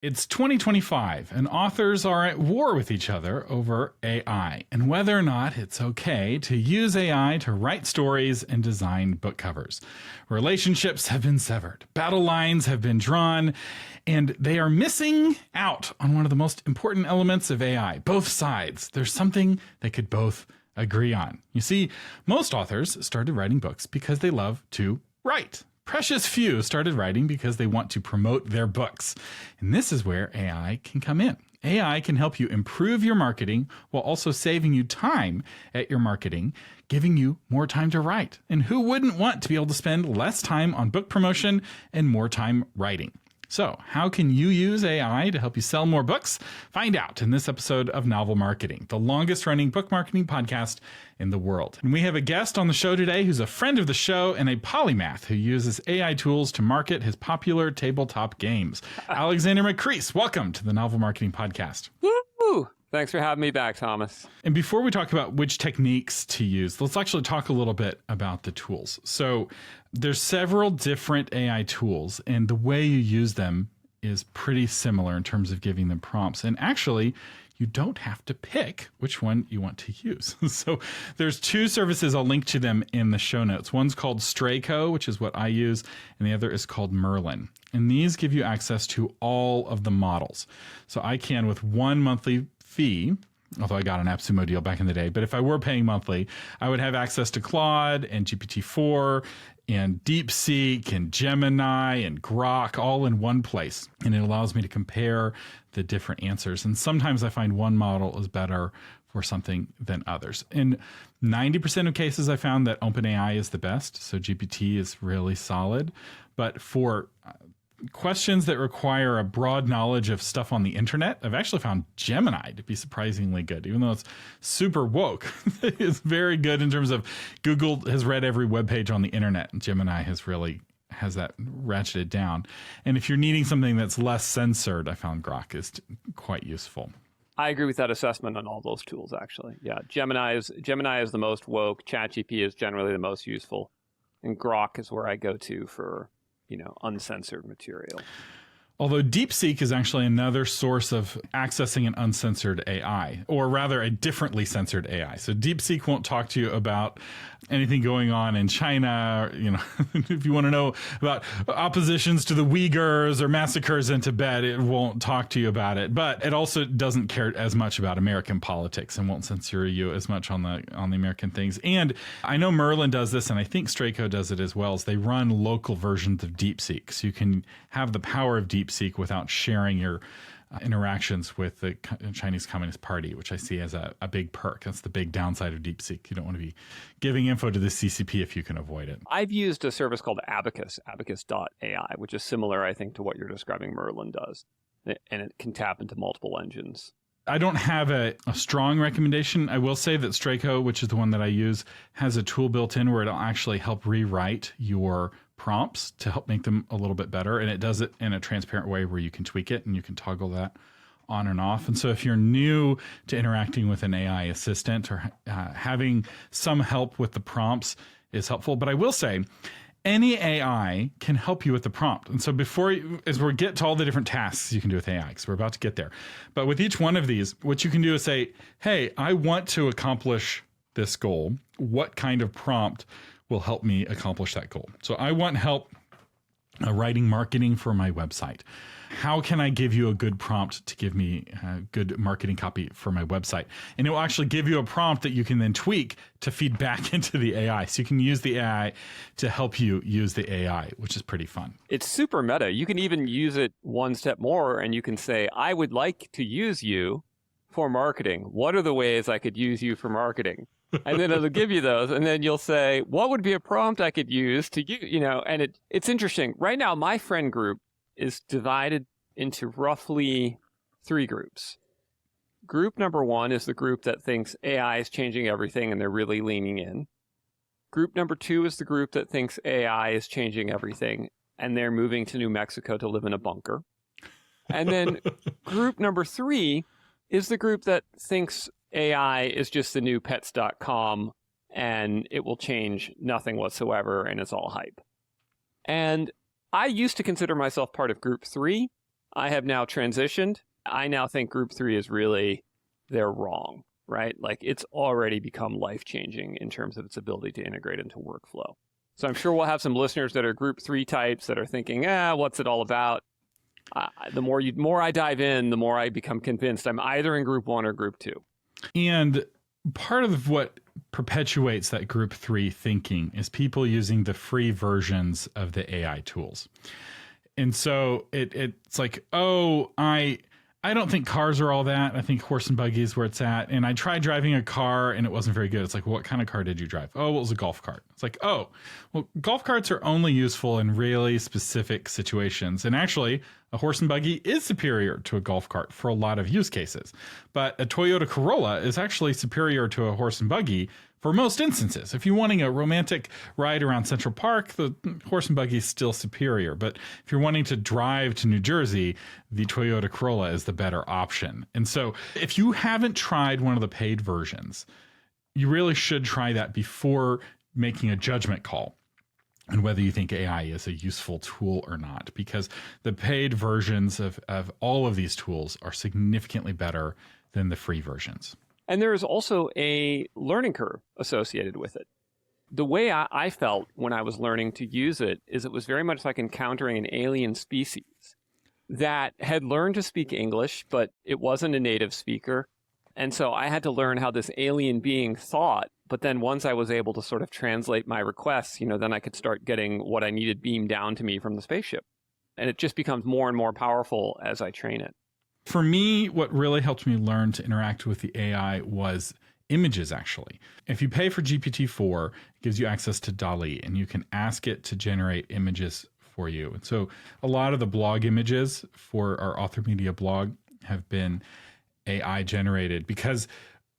It's 2025, and authors are at war with each other over AI and whether or not it's okay to use AI to write stories and design book covers. Relationships have been severed, battle lines have been drawn, and they are missing out on one of the most important elements of AI. Both sides. There's something they could both agree on. You see, most authors started writing books because they love to write. Precious few started writing because they want to promote their books. And this is where AI can come in. AI can help you improve your marketing while also saving you time at your marketing, giving you more time to write. And who wouldn't want to be able to spend less time on book promotion and more time writing? So, how can you use AI to help you sell more books? Find out in this episode of Novel Marketing, the longest running book marketing podcast in the world. And we have a guest on the show today who's a friend of the show and a polymath who uses AI tools to market his popular tabletop games. Alexander Macris, welcome to the Novel Marketing Podcast. Woo! Thanks for having me back, Thomas. And before we talk about which techniques to use, let's actually talk a little bit about the tools. So there's several different AI tools, and the way you use them is pretty similar in terms of giving them prompts. And actually, you don't have to pick which one you want to use. So there's two services. I'll link to them in the show notes. One's called Strayco, which is what I use, and the other is called Merlin. And these give you access to all of the models. So I can, with one monthly fee, although I got an AppSumo deal back in the day, but if I were paying monthly, I would have access to Claude and GPT-4 and DeepSeek and Gemini and Grok all in one place. And it allows me to compare the different answers. And sometimes I find one model is better for something than others. In 90% of cases, I found that OpenAI is the best. So GPT is really solid. But for questions that require a broad knowledge of stuff on the internet, I've actually found Gemini to be surprisingly good, even though it's super woke. It's very good in terms of Google has read every web page on the internet, and Gemini has that ratcheted down. And if you're needing something that's less censored, I found Grok is quite useful. I agree with that assessment on all those tools, actually. Yeah, Gemini is the most woke. ChatGPT is generally the most useful, and Grok is where I go to for uncensored material. Although DeepSeek is actually another source of accessing an uncensored AI, or rather a differently censored AI. So DeepSeek won't talk to you about anything going on in China. If you want to know about oppositions to the Uyghurs or massacres in Tibet, it won't talk to you about it. But it also doesn't care as much about American politics and won't censor you as much on the American things. And I know Merlin does this, and I think Strayco does it as well, is they run local versions of DeepSeek. So you can have the power of DeepSeek without sharing your interactions with the Chinese Communist Party, which I see as a big perk. That's the big downside of DeepSeek. You don't want to be giving info to the CCP if you can avoid it. I've used a service called Abacus, abacus.ai, which is similar, I think, to what you're describing Merlin does. And it can tap into multiple engines. I don't have a strong recommendation. I will say that Strayco, which is the one that I use, has a tool built in where it'll actually help rewrite your prompts to help make them a little bit better. And it does it in a transparent way where you can tweak it and you can toggle that on and off. And so if you're new to interacting with an AI assistant or having some help with the prompts is helpful. But I will say, any AI can help you with the prompt. And so as we get to all the different tasks you can do with AI, because we're about to get there. But with each one of these, what you can do is say, hey, I want to accomplish this goal. What kind of prompt will help me accomplish that goal? So I want help writing marketing for my website. How can I give you a good prompt to give me a good marketing copy for my website? And it will actually give you a prompt that you can then tweak to feed back into the AI. So you can use the AI to help you use the AI, which is pretty fun. It's super meta. You can even use it one step more, and you can say, I would like to use you for marketing. What are the ways I could use you for marketing? And then it'll give you those. And then you'll say, what would be a prompt I could use to and it's interesting. Right now, my friend group is divided into roughly 3 groups. Group number 1 is the group that thinks AI is changing everything and they're really leaning in. Group number 2 is the group that thinks AI is changing everything and they're moving to New Mexico to live in a bunker. And then group number 3 is the group that thinks AI is just the new pets.com and it will change nothing whatsoever and it's all hype. And I used to consider myself part of group 3, I have now transitioned. I now think group 3 is really, they're wrong, right? Like it's already become life-changing in terms of its ability to integrate into workflow. So I'm sure we'll have some listeners that are group 3 types that are thinking, what's it all about? The more I dive in, the more I become convinced I'm either in group 1 or group 2. And part of what perpetuates that group 3 thinking is people using the free versions of the AI tools. And so it's like, I don't think cars are all that. I think horse and buggy is where it's at. And I tried driving a car and it wasn't very good. It's like, what kind of car did you drive? Oh, well, it was a golf cart. It's like, oh, well, golf carts are only useful in really specific situations. And actually, a horse and buggy is superior to a golf cart for a lot of use cases. But a Toyota Corolla is actually superior to a horse and buggy for most instances. If you're wanting a romantic ride around Central Park, the horse and buggy is still superior. But if you're wanting to drive to New Jersey, the Toyota Corolla is the better option. And so if you haven't tried one of the paid versions, you really should try that before making a judgment call on whether you think AI is a useful tool or not, because the paid versions of all of these tools are significantly better than the free versions. And there is also a learning curve associated with it. The way I felt when I was learning to use it is it was very much like encountering an alien species that had learned to speak English, but it wasn't a native speaker. And so I had to learn how this alien being thought. But then once I was able to sort of translate my requests, then I could start getting what I needed beamed down to me from the spaceship. And it just becomes more and more powerful as I train it. For me, what really helped me learn to interact with the AI was images, actually. If you pay for GPT-4, it gives you access to DALL-E, and you can ask it to generate images for you. And so a lot of the blog images for our Author Media blog have been AI generated, because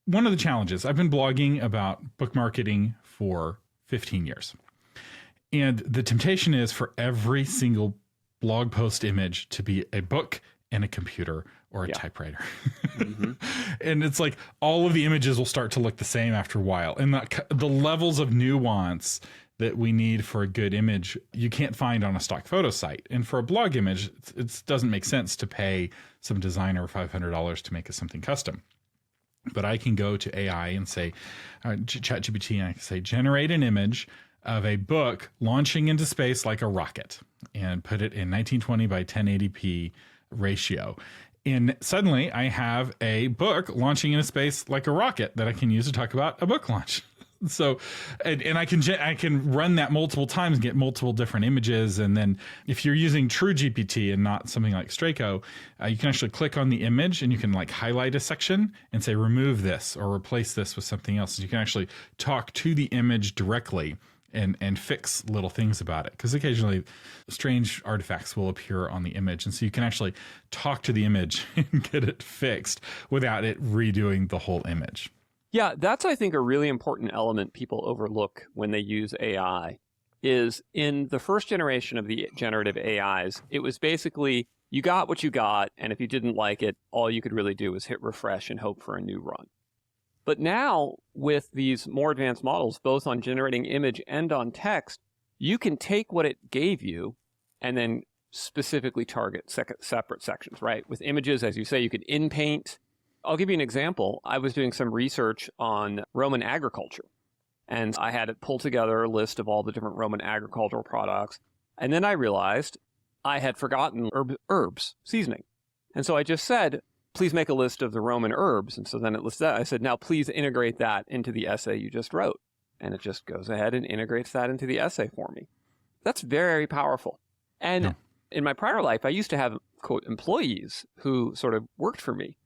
one of the challenges, I've been blogging about book marketing for 15 years. And the temptation is for every single blog post image to be a book and a computer or a typewriter. Mm-hmm. And it's like all of the images will start to look the same after a while. And the levels of nuance that we need for a good image, you can't find on a stock photo site. And for a blog image, it doesn't make sense to pay some designer $500 to make something custom. But I can go to AI and say, ChatGPT, and I can say, generate an image of a book launching into space like a rocket, and put it in 1920 by 1080p ratio. And suddenly I have a book launching into space like a rocket that I can use to talk about a book launch. So, and I can run that multiple times and get multiple different images. And then if you're using true GPT and not something like Straco, you can actually click on the image and you can like highlight a section and say, remove this or replace this with something else. So you can actually talk to the image directly and fix little things about it. Because occasionally strange artifacts will appear on the image. And so you can actually talk to the image and get it fixed without it redoing the whole image. Yeah, that's, I think, a really important element people overlook when they use AI, is in the first generation of the generative AIs, it was basically you got what you got, and if you didn't like it, all you could really do was hit refresh and hope for a new run. But now, with these more advanced models, both on generating image and on text, you can take what it gave you and then specifically target separate sections, right? With images, as you say, you could in-paint. I'll give you an example. I was doing some research on Roman agriculture, and I had it pull together a list of all the different Roman agricultural products. And then I realized I had forgotten herbs, seasoning. And so I just said, please make a list of the Roman herbs. And so then it lists that. I said, now please integrate that into the essay you just wrote. And it just goes ahead and integrates that into the essay for me. That's very powerful. And in my prior life, I used to have, quote, employees who sort of worked for me.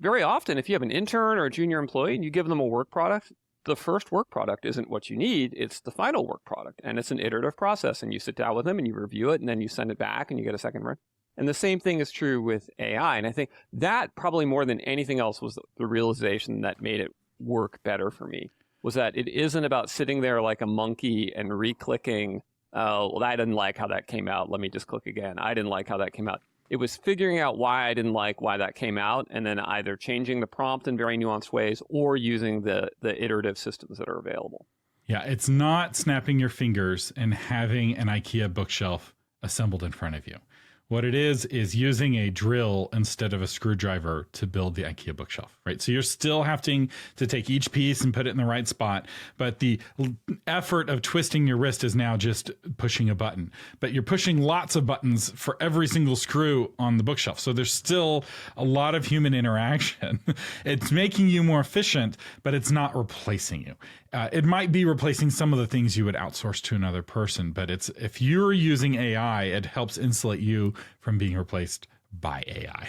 Very often, if you have an intern or a junior employee and you give them a work product, the first work product isn't what you need, it's the final work product. And it's an iterative process. And you sit down with them and you review it, and then you send it back and you get a second run. And the same thing is true with AI. And I think that probably more than anything else was the realization that made it work better for me, was that it isn't about sitting there like a monkey and re-clicking, oh, well, I didn't like how that came out, let me just click again. I didn't like how that came out. It was figuring out why I didn't like why that came out, and then either changing the prompt in very nuanced ways or using the iterative systems that are available. Yeah, it's not snapping your fingers and having an IKEA bookshelf assembled in front of you. What it is using a drill instead of a screwdriver to build the IKEA bookshelf, right? So you're still having to take each piece and put it in the right spot, but the effort of twisting your wrist is now just pushing a button. But you're pushing lots of buttons for every single screw on the bookshelf. So there's still a lot of human interaction. It's making you more efficient, but it's not replacing you. It might be replacing some of the things you would outsource to another person, but if you're using AI, it helps insulate you from being replaced by AI.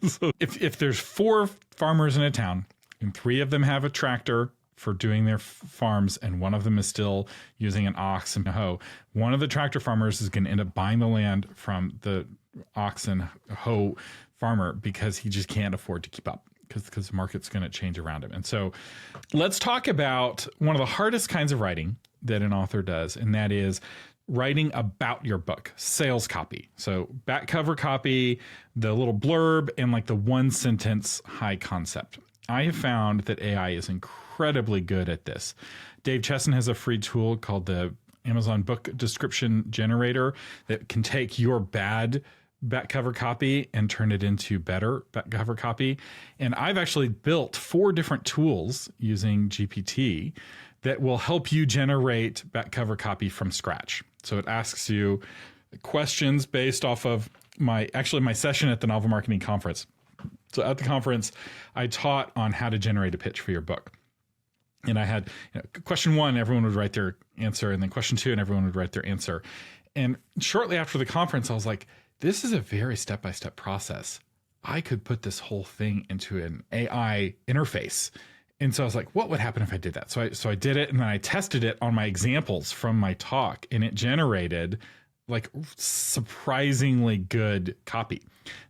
So if there's 4 farmers in a town and 3 of them have a tractor for doing their farms and one of them is still using an ox and a hoe, one of the tractor farmers is going to end up buying the land from the ox and hoe farmer because he just can't afford to keep up, because the market's going to change around him. And so let's talk about one of the hardest kinds of writing that an author does, and that is writing about your book, sales copy. So back cover copy, the little blurb, and like the 1-sentence high concept. I have found that AI is incredibly good at this. Dave Chesson has a free tool called the Amazon Book Description Generator that can take your bad back cover copy and turn it into better back cover copy. And I've actually built 4 different tools using GPT that will help you generate back cover copy from scratch. So it asks you questions based off of my session at the Novel Marketing Conference. So at the conference, I taught on how to generate a pitch for your book. And I had question 1, everyone would write their answer, and then question 2, and everyone would write their answer. And shortly after the conference, I was like, this is a very step-by-step process. I could put this whole thing into an AI interface. And so I was like, what would happen if I did that? So I did it, and then I tested it on my examples from my talk, and it generated like surprisingly good copy.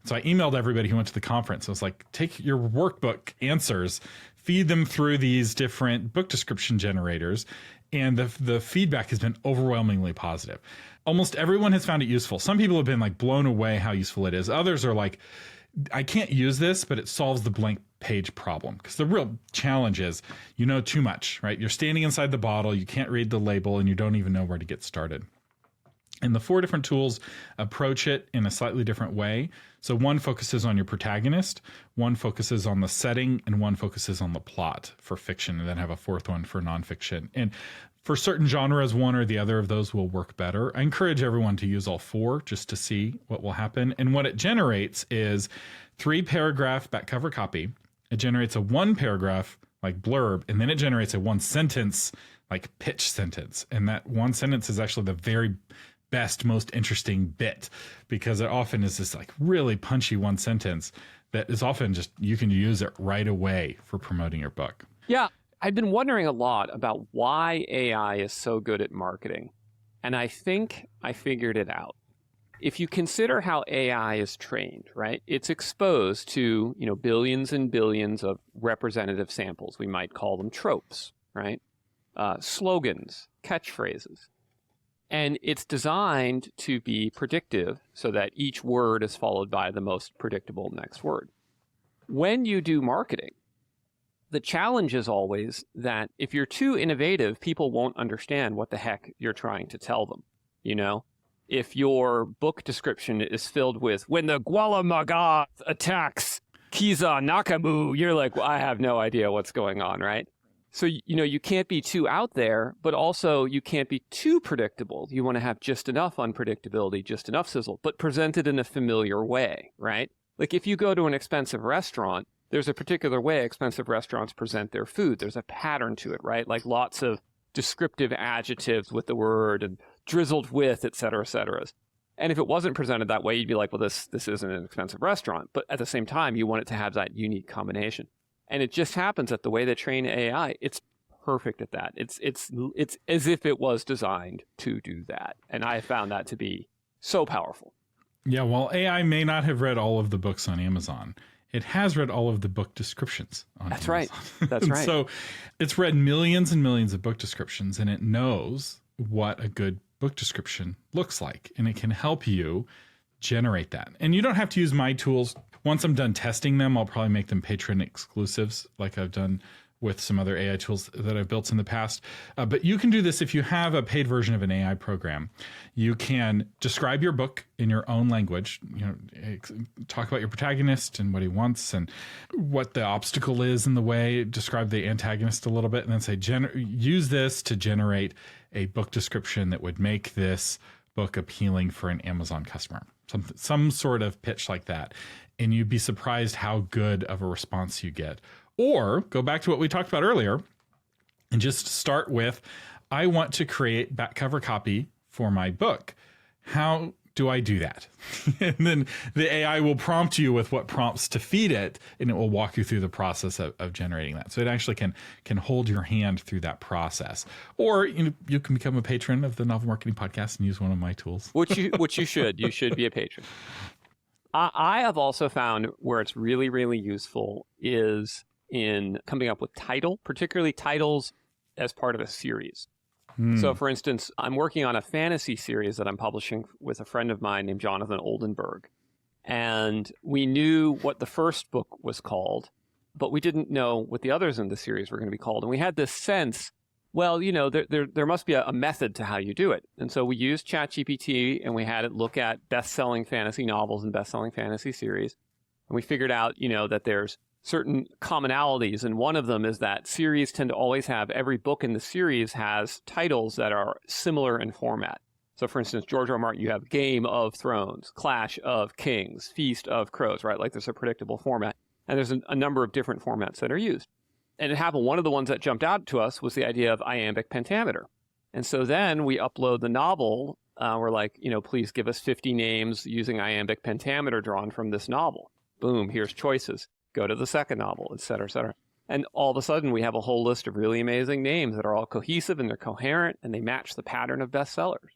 So I emailed everybody who went to the conference. I was like, take your workbook answers, feed them through these different book description generators, and the feedback has been overwhelmingly positive. Almost everyone has found it useful. Some people have been like blown away how useful it is. Others are like, I can't use this, but it solves the blank page problem. Because the real challenge is you know too much, right? You're standing inside the bottle, you can't read the label, and you don't even know where to get started. And the 4 different tools approach it in a slightly different way. So one focuses on your protagonist, one focuses on the setting, and one focuses on the plot for fiction, and then have a 4th one for nonfiction. And for certain genres, one or the other of those will work better. I encourage everyone to use all 4 just to see what will happen. And what it generates is 3-paragraph back cover copy. It generates a 1-paragraph like blurb, and then it generates a 1-sentence like pitch sentence. And that 1 sentence is actually the very best, most interesting bit, because it often is this like really punchy 1 sentence that is often just, you can use it right away for promoting your book. Yeah, I've been wondering a lot about why AI is so good at marketing. And I think I figured it out. If you consider how AI is trained, right? It's exposed to, billions and billions of representative samples. We might call them tropes, right? Slogans, catchphrases. And it's designed to be predictive so that each word is followed by the most predictable next word. When you do marketing, the challenge is always that if you're too innovative, people won't understand what the heck you're trying to tell them. If your book description is filled with, when the Gualamaga attacks Kiza Nakamu, you're like, well, I have no idea what's going on, right? So, you can't be too out there, but also you can't be too predictable. You want to have just enough unpredictability, just enough sizzle, but presented in a familiar way, right? Like if you go to an expensive restaurant, there's a particular way expensive restaurants present their food. There's a pattern to it, right? Like lots of descriptive adjectives with the word and drizzled with, et cetera, et cetera. And if it wasn't presented that way, you'd be like, well, this isn't an expensive restaurant. But at the same time, you want it to have that unique combination. And it just happens that the way they train AI, it's perfect at that. It's as if it was designed to do that. And I found that to be so powerful. Yeah, well, AI may not have read all of the books on Amazon. It has read all of the book descriptions on Amazon. Right. That's right. So it's read millions and millions of book descriptions, and it knows what a good book description looks like. And it can help you generate that. And you don't have to use my tools. Once I'm done testing them, I'll probably make them patron exclusives like I've done with some other AI tools that I've built in the past. But you can do this if you have a paid version of an AI program. You can describe your book in your own language, talk about your protagonist and what he wants and what the obstacle is in the way, describe the antagonist a little bit, and then say, use this to generate a book description that would make this book appealing for an Amazon customer. Some sort of pitch like that. And you'd be surprised how good of a response you get. Or go back to what we talked about earlier and just start with, I want to create back cover copy for my book. How do I do that? And then the AI will prompt you with what prompts to feed it, and it will walk you through the process of generating that. So it actually can hold your hand through that process. Or you can become a patron of the Novel Marketing Podcast and use one of my tools. Which you should. You should be a patron. I have also found where it's really, really useful is in coming up with particularly titles as part of a series. So, for instance, I'm working on a fantasy series that I'm publishing with a friend of mine named Jonathan Oldenburg. And we knew what the first book was called, but we didn't know what the others in the series were going to be called. And we had this sense, well, there must be a method to how you do it. And so we used ChatGPT and we had it look at best-selling fantasy novels and best-selling fantasy series. And we figured out, that there's certain commonalities. And one of them is that series tend to always have, every book in the series has titles that are similar in format. So for instance, George R. R. Martin, you have Game of Thrones, Clash of Kings, Feast of Crows, right? Like there's a predictable format. And there's a number of different formats that are used. And it happened, one of the ones that jumped out to us was the idea of iambic pentameter. And so then we upload the novel. We're like, please give us 50 names using iambic pentameter drawn from this novel. Boom, here's choices. Go to the second novel, et cetera, et cetera. And all of a sudden, we have a whole list of really amazing names that are all cohesive and they're coherent and they match the pattern of bestsellers.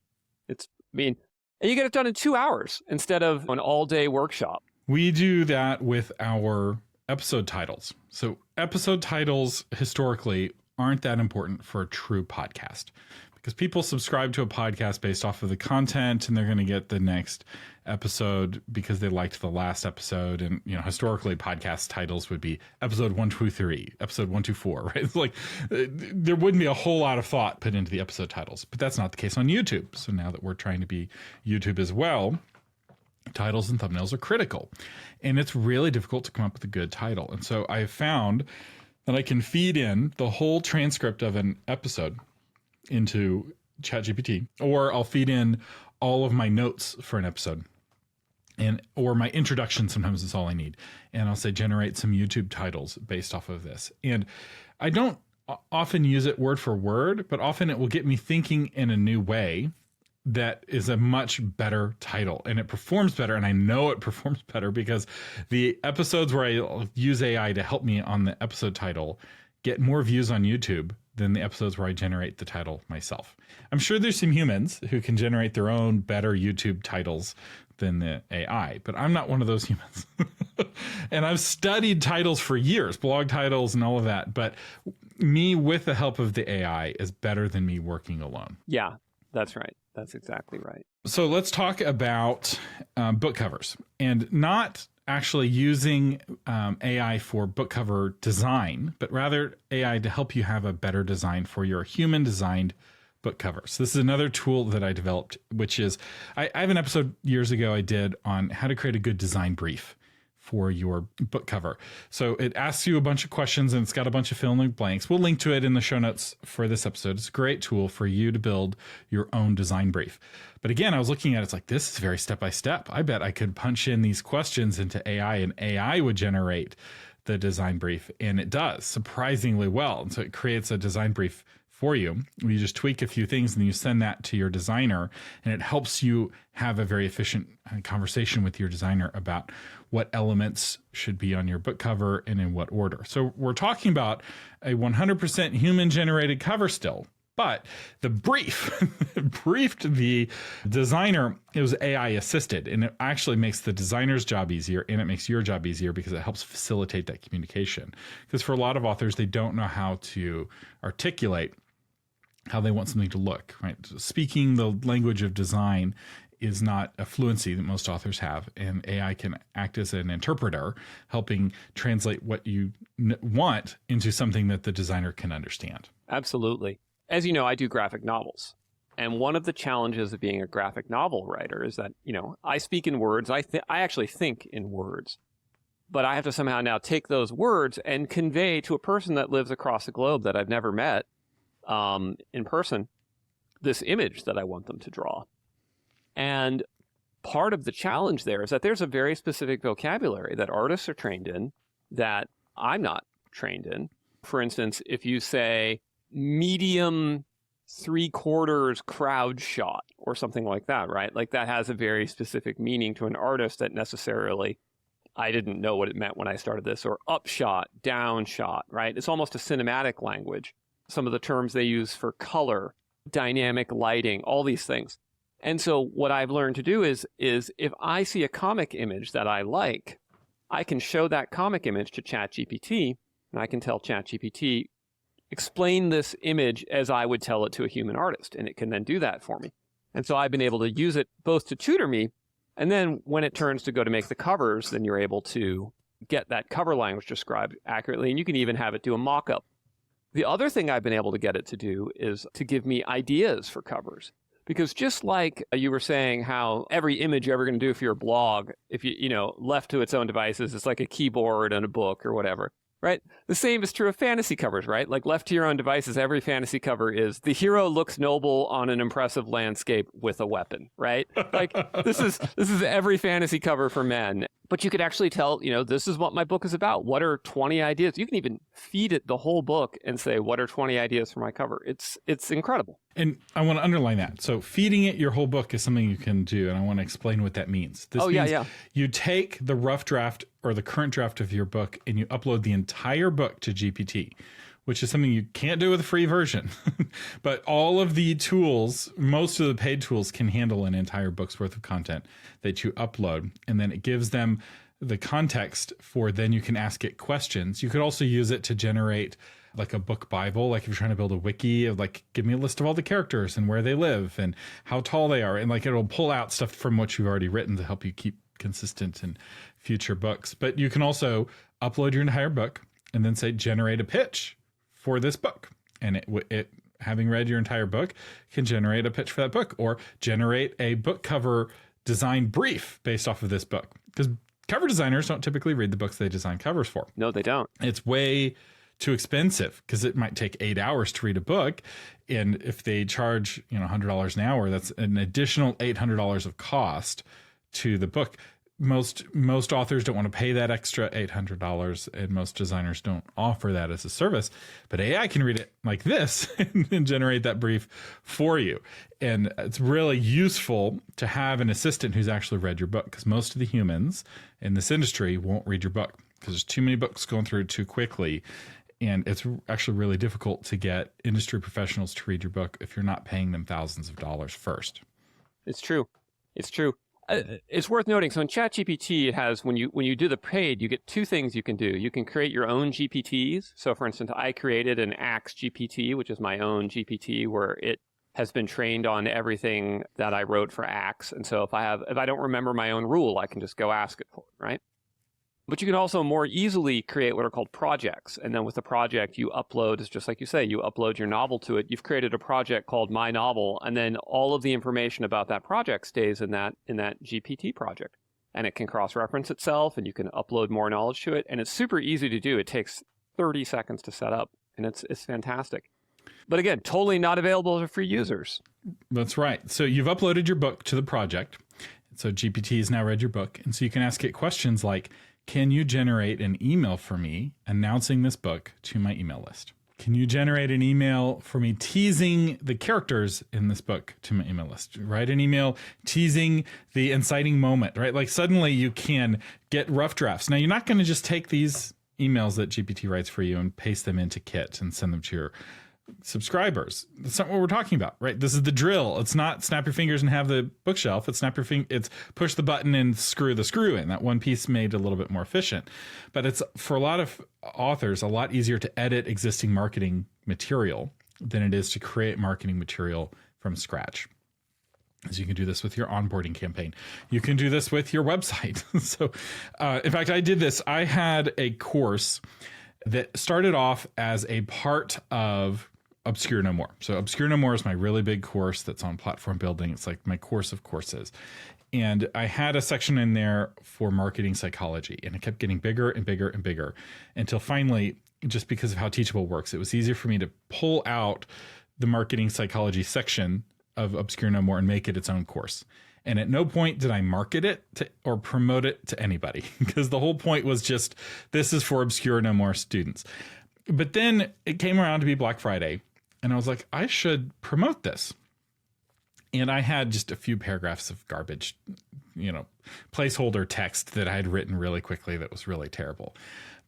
And you get it done in 2 hours instead of an all-day workshop. We do that with our episode titles. So episode titles historically aren't that important for a true podcast because people subscribe to a podcast based off of the content and they're going to get the next episode because they liked the last episode. And, historically podcast titles would be episode 123, episode 124, right? It's like there wouldn't be a whole lot of thought put into the episode titles, but that's not the case on YouTube. So now that we're trying to be YouTube as well, titles and thumbnails are critical, and it's really difficult to come up with a good title. And so I have found that I can feed in the whole transcript of an episode into ChatGPT, or I'll feed in all of my notes for an episode, or my introduction sometimes is all I need. And I'll say, generate some YouTube titles based off of this. And I don't often use it word for word, but often it will get me thinking in a new way that is a much better title, and it performs better. And I know it performs better because the episodes where I use AI to help me on the episode title get more views on YouTube than the episodes where I generate the title myself. I'm sure there's some humans who can generate their own better YouTube titles than the AI, but I'm not one of those humans. And I've studied titles for years, blog titles and all of that, but me with the help of the AI is better than me working alone. Yeah, that's right. That's exactly right. So let's talk about book covers, and not actually using AI for book cover design, but rather AI to help you have a better design for your human designed book covers. This is another tool that I developed, which is, I have an episode years ago I did on how to create a good design brief for your book cover. So it asks you a bunch of questions and it's got a bunch of fill in the blanks. We'll link to it in the show notes for this episode. It's a great tool for you to build your own design brief. But again, I was looking at it, it's like, this is very step-by-step. I bet I could punch in these questions into AI and AI would generate the design brief. And it does surprisingly well. And so it creates a design brief for you. You just tweak a few things and you send that to your designer, and it helps you have a very efficient conversation with your designer about what elements should be on your book cover and in what order. So we're talking about a 100% human generated cover still, but the brief briefed the designer, it was AI assisted, and it actually makes the designer's job easier and it makes your job easier because it helps facilitate that communication. Because for a lot of authors, they don't know how to articulate how they want something to look, right? Speaking the language of design is not a fluency that most authors have, and AI can act as an interpreter, helping translate what you want into something that the designer can understand. Absolutely. As you know, I do graphic novels. And one of the challenges of being a graphic novel writer is that, I speak in words. I actually think in words. But I have to somehow now take those words and convey to a person that lives across the globe that I've never met in person this image that I want them to draw. And part of the challenge there is that there's a very specific vocabulary that artists are trained in that I'm not trained in. For instance, if you say medium 3/4 crowd shot or something like that, right? Like that has a very specific meaning to an artist that necessarily I didn't know what it meant when I started this, or upshot, downshot, right? It's almost a cinematic language. Some of the terms they use for color, dynamic lighting, all these things. And so what I've learned to do is if I see a comic image that I like, I can show that comic image to ChatGPT, and I can tell ChatGPT, explain this image as I would tell it to a human artist, and it can then do that for me. And so I've been able to use it both to tutor me, and then when it turns to go to make the covers, then you're able to get that cover language described accurately, and you can even have it do a mock-up. The other thing I've been able to get it to do is to give me ideas for covers. Because just like you were saying how every image you're ever going to do for your blog, if left to its own devices, it's like a keyboard and a book or whatever, right? The same is true of fantasy covers, right? Like left to your own devices, every fantasy cover is the hero looks noble on an impressive landscape with a weapon, right? Like this is every fantasy cover for men. But you could actually tell, this is what my book is about. What are 20 ideas? You can even feed it the whole book and say, what are 20 ideas for my cover? It's incredible. And I want to underline that. So feeding it your whole book is something you can do, and I want to explain what that means. This means you take the rough draft or the current draft of your book and you upload the entire book to GPT, which is something you can't do with a free version. But all of the tools, most of the paid tools, can handle an entire book's worth of content that you upload, and then it gives them the context for then you can ask it questions. You could also use it to generate like a book Bible, like if you're trying to build a wiki of like, give me a list of all the characters and where they live and how tall they are. And like it'll pull out stuff from what you've already written to help you keep consistent in future books. But you can also upload your entire book and then say, generate a pitch for this book. And it having read your entire book can generate a pitch for that book, or generate a book cover design brief based off of this book. Because cover designers don't typically read the books they design covers for. No, they don't. It's way too expensive because it might take 8 hours to read a book. And if they charge, $100 an hour, that's an additional $800 of cost to the book. Most authors don't want to pay that extra $800, and most designers don't offer that as a service. But AI can read it like this and generate that brief for you. And it's really useful to have an assistant who's actually read your book, because most of the humans in this industry won't read your book because there's too many books going through too quickly. And it's actually really difficult to get industry professionals to read your book if you're not paying them thousands of dollars first. It's true. It's true. It's worth noting. So in ChatGPT, it has, when you do the paid, you get two things you can do. You can create your own GPTs. So for instance, I created an Axe GPT, which is my own GPT, where it has been trained on everything that I wrote for Axe. And so if I don't remember my own rule, I can just go ask it for it, right? But you can also more easily create what are called projects. And then with the project, you upload, it's just like you say, you upload your novel to it. You've created a project called My Novel, and then all of the information about that project stays in that GPT project. And it can cross-reference itself, and you can upload more knowledge to it. And it's super easy to do. It takes 30 seconds to set up, and it's fantastic. But again, totally not available to free users. That's right. So you've uploaded your book to the project. So GPT has now read your book. And so you can ask it questions like, can you generate an email for me announcing this book to my email list? Can you generate an email for me teasing the characters in this book to my email list? Write an email teasing the inciting moment, right? Like suddenly you can get rough drafts. Now, you're not going to just take these emails that GPT writes for you and paste them into Kit and send them to your subscribers. That's not what we're talking about, right? This is the drill. It's not snap your fingers and have the bookshelf. It's it's push the button and screw the screw in. That one piece made a little bit more efficient. But it's, for a lot of authors, a lot easier to edit existing marketing material than it is to create marketing material from scratch. So you can do this with your onboarding campaign. You can do this with your website. So in fact, I did this. I had a course that started off as a part of Obscure No More. So Obscure No More is my really big course that's on platform building. It's like my course of courses. And I had a section in there for marketing psychology, and it kept getting bigger and bigger and bigger until finally, just because of how Teachable works, it was easier for me to pull out the marketing psychology section of Obscure No More and make it its own course. And at no point did I market it or promote it to anybody, because the whole point was just, this is for Obscure No More students. But then it came around to be Black Friday, and I was like, I should promote this. And I had just a few paragraphs of garbage, placeholder text that I had written really quickly that was really terrible.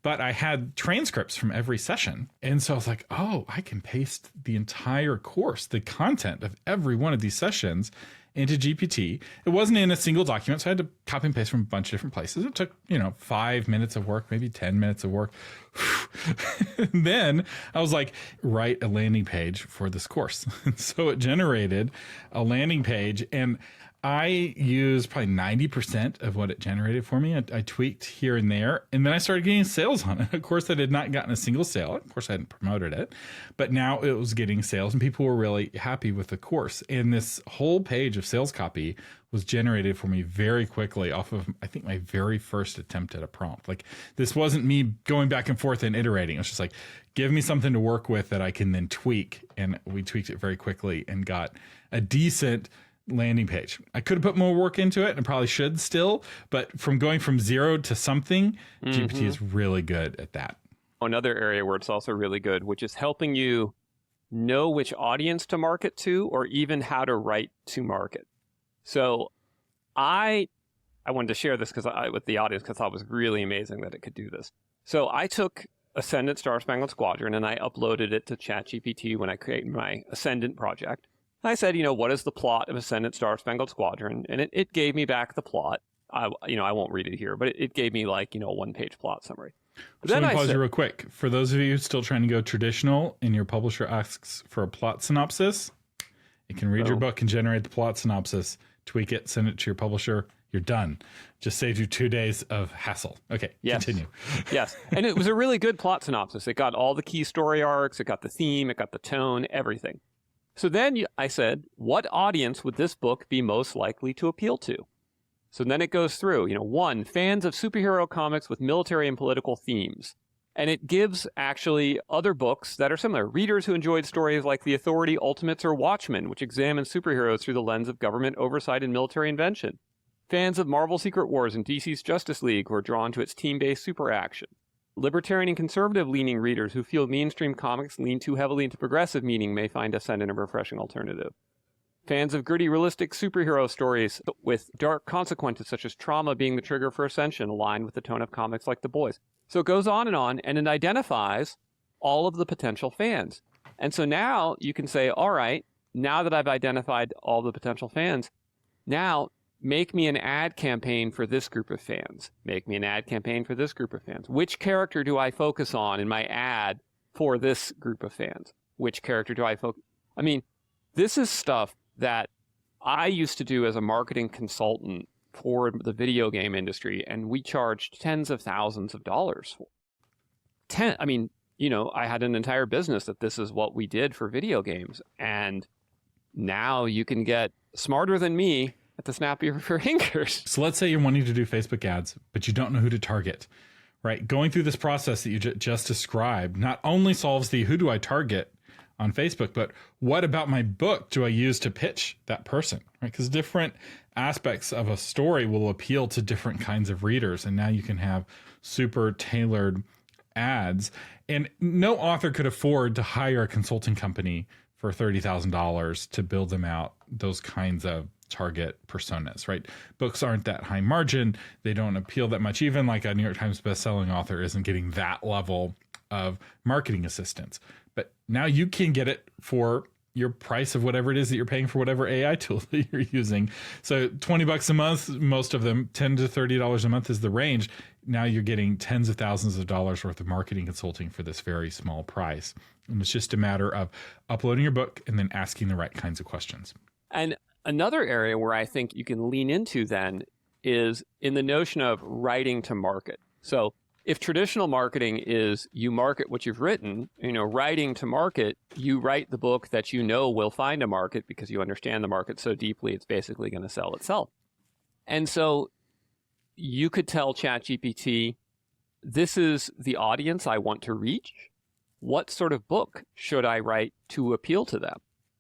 But I had transcripts from every session. And so I was like, oh, I can paste the entire course, the content of every one of these sessions into GPT. It wasn't in a single document, so I had to copy and paste from a bunch of different places. It took, 5 minutes of work, maybe 10 minutes of work. And then I was like, write a landing page for this course. So it generated a landing page, and I used probably 90% of what it generated for me. I tweaked here and there, and then I started getting sales on it. Of course, I had not gotten a single sale. Of course, I hadn't promoted it, but now it was getting sales, and people were really happy with the course. And this whole page of sales copy was generated for me very quickly off of, I think, my very first attempt at a prompt. Like, this wasn't me going back and forth and iterating. It was just like, give me something to work with that I can then tweak. And we tweaked it very quickly and got a decent landing page. I could have put more work into it, and probably should still, but from going from zero to something, GPT is really good at that. Another area where it's also really good, which is helping you know which audience to market to, or even how to write to market. So I wanted to share this with the audience, because I thought it was really amazing that it could do this. So I took Ascendant Star Spangled Squadron and I uploaded it to ChatGPT when I created my Ascendant project. I said, what is the plot of Ascendant Star Spangled Squadron? And it gave me back the plot. I won't read it here, but it gave me like, a one-page plot summary. But so let me pause you real quick. For those of you still trying to go traditional and your publisher asks for a plot synopsis, it can read your book and generate the plot synopsis, tweak it, send it to your publisher. You're done. Just saves you 2 days of hassle. Okay, yes. Continue. Yes, and it was a really good plot synopsis. It got all the key story arcs, it got the theme, it got the tone, everything. So then I said, what audience would this book be most likely to appeal to? So then it goes through, 1, fans of superhero comics with military and political themes. And it gives actually other books that are similar. Readers who enjoyed stories like The Authority, Ultimates, or Watchmen, which examine superheroes through the lens of government oversight and military invention. Fans of Marvel Secret Wars and DC's Justice League who are drawn to its team-based super action. Libertarian and conservative-leaning readers who feel mainstream comics lean too heavily into progressive meaning may find Ascendant a refreshing alternative. Fans of gritty, realistic superhero stories with dark consequences such as trauma being the trigger for ascension, aligned with the tone of comics like The Boys. So it goes on, and it identifies all of the potential fans. And so now you can say, all right, now that I've identified all the potential fans, now make me an ad campaign for this group of fans. Make me an ad campaign for this group of fans. Which character do I focus on in my ad for this group of fans? Which character do I focus? I mean, this is stuff that I used to do as a marketing consultant for the video game industry, and we charged tens of thousands of dollars for. I had an entire business that this is what we did for video games, and now you can get smarter than me at the snap of your fingers. So let's say you're wanting to do Facebook ads, but you don't know who to target, right? Going through this process that you just described not only solves the who do I target on Facebook, but what about my book do I use to pitch that person, right? Because different aspects of a story will appeal to different kinds of readers. And now you can have super tailored ads. And no author could afford to hire a consulting company for $30,000 to build them out those kinds of target personas, right? Books aren't that high margin. They don't appeal that much. Even like a New York Times bestselling author isn't getting that level of marketing assistance. But now you can get it for your price of whatever it is that you're paying for whatever AI tool that you're using. So $20 a month, most of them, $10 to $30 a month is the range. Now you're getting tens of thousands of dollars worth of marketing consulting for this very small price. And it's just a matter of uploading your book and then asking the right kinds of questions. And Another area where I think you can lean into then is in the notion of writing to market. So if traditional marketing is you market what you've written, writing to market, you write the book that will find a market because you understand the market so deeply, it's basically going to sell itself. And so you could tell ChatGPT, this is the audience I want to reach. What sort of book should I write to appeal to them?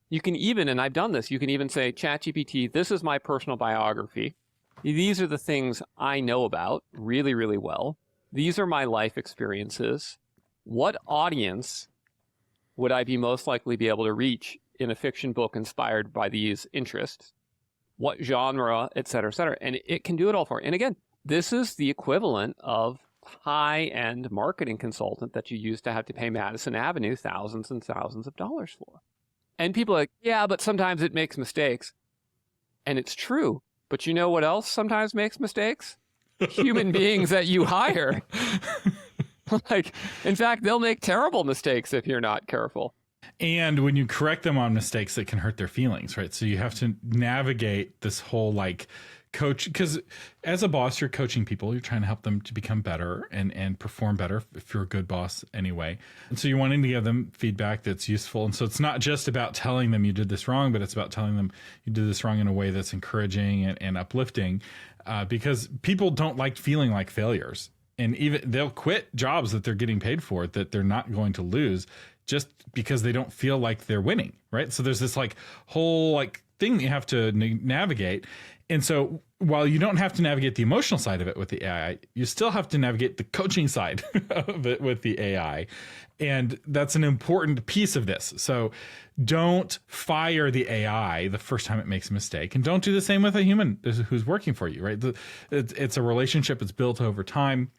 You can even, and I've done this, you can even say, ChatGPT, this is my personal biography. These are the things I know about really, really well. These are my life experiences. What audience would I be most likely be able to reach in a fiction book inspired by these interests? What genre, et cetera, et cetera. And it can do it all for you. And again, this is the equivalent of high-end marketing consultant that you used to have to pay Madison Avenue thousands and thousands of dollars for. And people are like, yeah, but sometimes it makes mistakes. And it's true. But you know what else sometimes makes mistakes? Human beings that you hire. In fact, they'll make terrible mistakes if you're not careful. And when you correct them on mistakes, it can hurt their feelings, right? So you have to navigate this whole coach, because as a boss, you're coaching people, you're trying to help them to become better and perform better if you're a good boss anyway. And so you're wanting to give them feedback that's useful. And so it's not just about telling them you did this wrong, but it's about telling them you did this wrong in a way that's encouraging and uplifting, because people don't like feeling like failures. And even they'll quit jobs that they're getting paid for that they're not going to lose just because they don't feel like they're winning, right? So there's this whole thing that you have to navigate. And so while you don't have to navigate the emotional side of it with the AI, you still have to navigate the coaching side of it with the AI. And that's an important piece of this. So don't fire the AI the first time it makes a mistake. And don't do the same with a human who's working for you, right? It's a relationship that's built over time.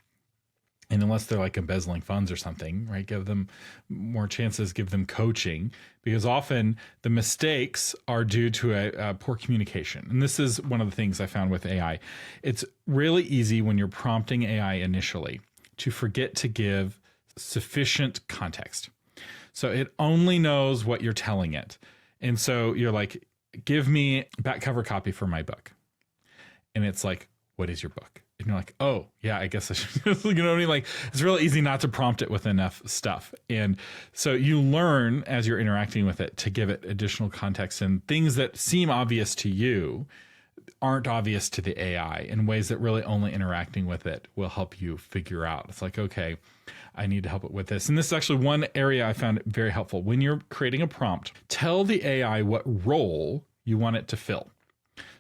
And unless they're embezzling funds or something, right, give them more chances, give them coaching, because often the mistakes are due to a poor communication. And this is one of the things I found with AI. It's really easy when you're prompting AI initially to forget to give sufficient context. So it only knows what you're telling it. And so you're like, give me back cover copy for my book. And it's like, what is your book? And you're like, oh, yeah, I guess I should. You know what I mean? It's really easy not to prompt it with enough stuff. And so you learn as you're interacting with it to give it additional context, and things that seem obvious to you aren't obvious to the AI in ways that really only interacting with it will help you figure out. It's like, okay, I need to help it with this. And this is actually one area I found very helpful. When you're creating a prompt, tell the AI what role you want it to fill.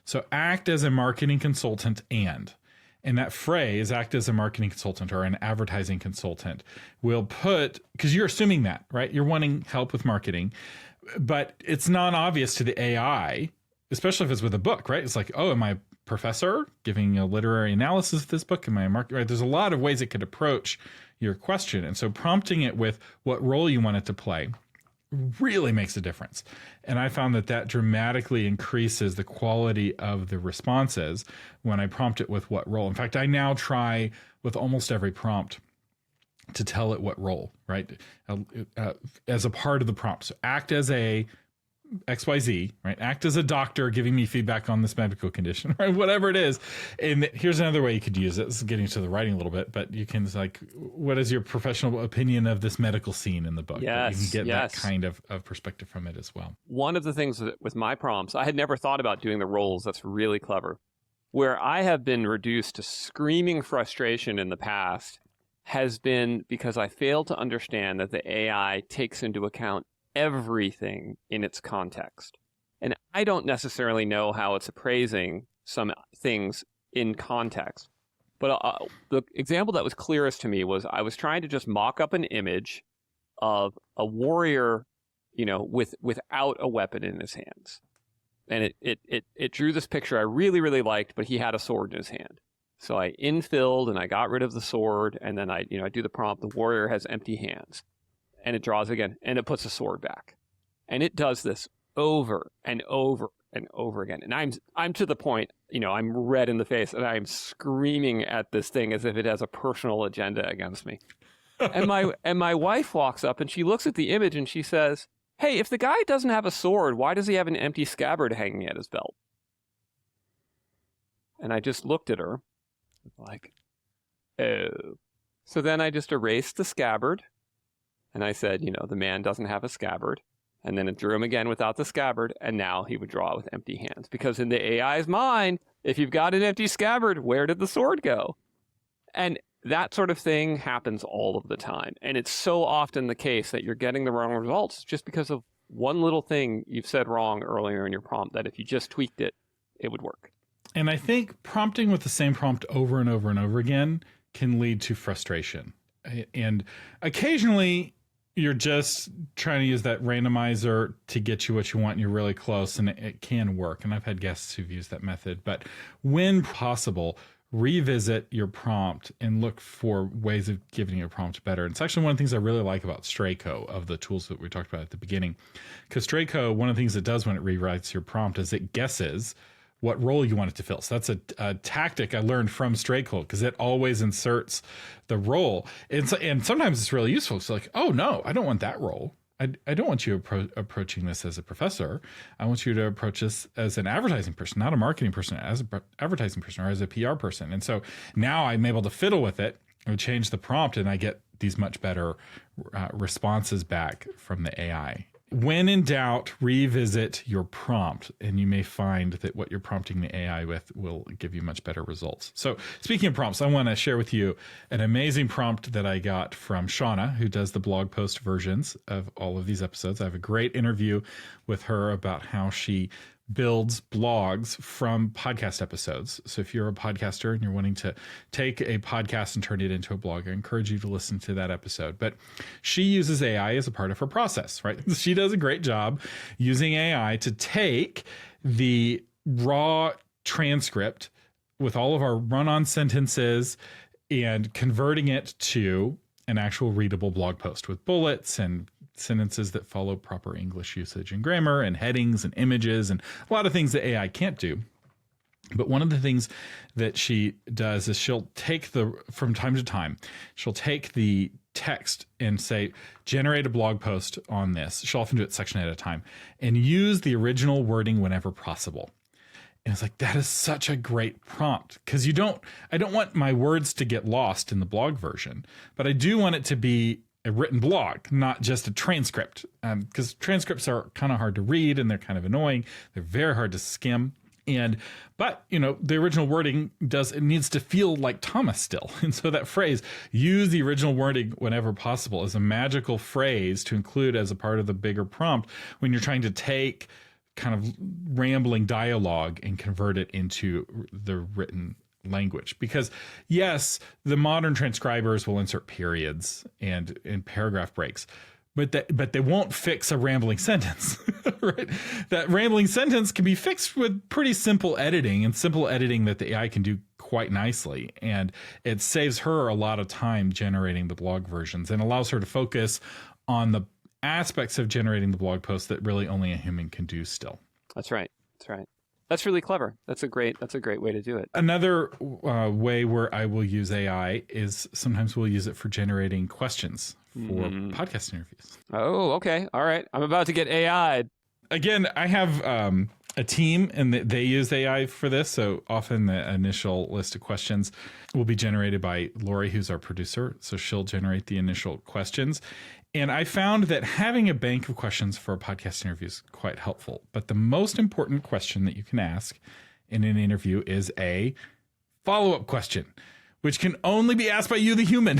So act as a marketing consultant and that phrase, act as a marketing consultant or an advertising consultant, will put, because you're assuming that, right? You're wanting help with marketing, but it's not obvious to the AI, especially if it's with a book, right? It's like, oh, am I a professor giving a literary analysis of this book? Am I a marketer? Right? There's a lot of ways it could approach your question. And so prompting it with what role you want it to play really makes a difference. And I found that dramatically increases the quality of the responses when I prompt it with what role. In fact, I now try with almost every prompt to tell it what role, right? As a part of the prompt. So act as a XYZ, right? Act as a doctor giving me feedback on this medical condition, right? Whatever it is. And here's another way you could use it. This is getting to the writing a little bit, but you can what is your professional opinion of this medical scene in the book? Yes, you can get that kind of perspective from it as well. One of the things with my prompts, I had never thought about doing the roles. That's really clever. Where I have been reduced to screaming frustration in the past has been because I failed to understand that the AI takes into account everything in its context. And I don't necessarily know how it's appraising some things in context. But the example that was clearest to me was I was trying to just mock up an image of a warrior, without a weapon in his hands. And it drew this picture I really, really liked, but he had a sword in his hand. So I infilled and I got rid of the sword, and then I do the prompt, the warrior has empty hands. And it draws again, and it puts the sword back. And it does this over and over and over again. And I'm to the point, I'm red in the face, and I'm screaming at this thing as if it has a personal agenda against me. And my wife walks up, and she looks at the image, and she says, hey, if the guy doesn't have a sword, why does he have an empty scabbard hanging at his belt? And I just looked at her like, oh. So then I just erased the scabbard. And I said, the man doesn't have a scabbard. And then it drew him again without the scabbard. And now he would draw with empty hands. Because in the AI's mind, if you've got an empty scabbard, where did the sword go? And that sort of thing happens all of the time. And it's so often the case that you're getting the wrong results just because of one little thing you've said wrong earlier in your prompt, that if you just tweaked it, it would work. And I think prompting with the same prompt over and over and over again can lead to frustration. And occasionally you're just trying to use that randomizer to get you what you want and you're really close, and it can work. And I've had guests who've used that method. But when possible, revisit your prompt and look for ways of giving your prompt better. And it's actually one of the things I really like about Strayco, of the tools that we talked about at the beginning. Because Strayco, one of the things it does when it rewrites your prompt is it guesses what role you want it to fill. So that's a tactic I learned from Strayco, because it always inserts the role. And sometimes it's really useful. It's like, oh no, I don't want that role. I don't want you approaching this as a professor. I want you to approach this as an advertising person, not a marketing person, as an advertising person or as a PR person. And so now I'm able to fiddle with it and change the prompt, and I get these much better responses back from the AI. When in doubt, revisit your prompt, and you may find that what you're prompting the AI with will give you much better results. So speaking of prompts, I want to share with you an amazing prompt that I got from Shauna, who does the blog post versions of all of these episodes. I have a great interview with her about how she builds blogs from podcast episodes. So if you're a podcaster and you're wanting to take a podcast and turn it into a blog, I encourage you to listen to that episode. But she uses AI as a part of her process, right? She does a great job using AI to take the raw transcript with all of our run-on sentences and converting it to an actual readable blog post with bullets and sentences that follow proper English usage and grammar and headings and images and a lot of things that AI can't do. But one of the things that she does is she'll take from time to time, she'll take the text and say, generate a blog post on this. She'll often do it section at a time and use the original wording whenever possible. And it's like, that is such a great prompt, because I don't want my words to get lost in the blog version, but I do want it to be a written blog, not just a transcript, because transcripts are kind of hard to read and they're kind of annoying. They're very hard to skim. But the original wording it needs to feel like Thomas still. And so that phrase, use the original wording whenever possible, is a magical phrase to include as a part of the bigger prompt when you're trying to take kind of rambling dialogue and convert it into the written language. Because yes, the modern transcribers will insert periods and paragraph breaks, but they won't fix a rambling sentence, right? That rambling sentence can be fixed with pretty simple editing, and simple editing that the AI can do quite nicely. And it saves her a lot of time generating the blog versions and allows her to focus on the aspects of generating the blog post that really only a human can do still. That's right. That's really clever. That's a great way to do it. Another way where I will use AI is sometimes we'll use it for generating questions for podcast interviews. Oh, okay. All right. I'm about to get AI'd. Again, I have a team and they use AI for this. So often the initial list of questions will be generated by Lori, who's our producer. So she'll generate the initial questions. And I found that having a bank of questions for a podcast interview is quite helpful. But the most important question that you can ask in an interview is a follow-up question, which can only be asked by you, the human.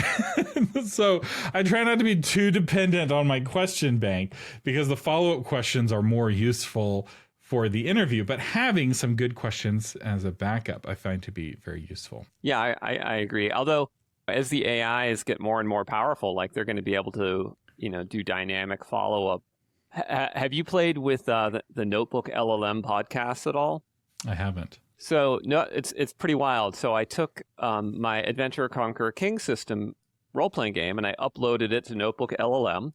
So I try not to be too dependent on my question bank, because the follow-up questions are more useful for the interview. But having some good questions as a backup, I find to be very useful. Yeah, I agree. Although as the AIs get more and more powerful, like they're going to be able to do dynamic follow-up. Have you played with the Notebook LLM podcast at all? I haven't. So no, it's pretty wild. So I took my Adventure Conquer King system role-playing game and I uploaded it to Notebook LLM.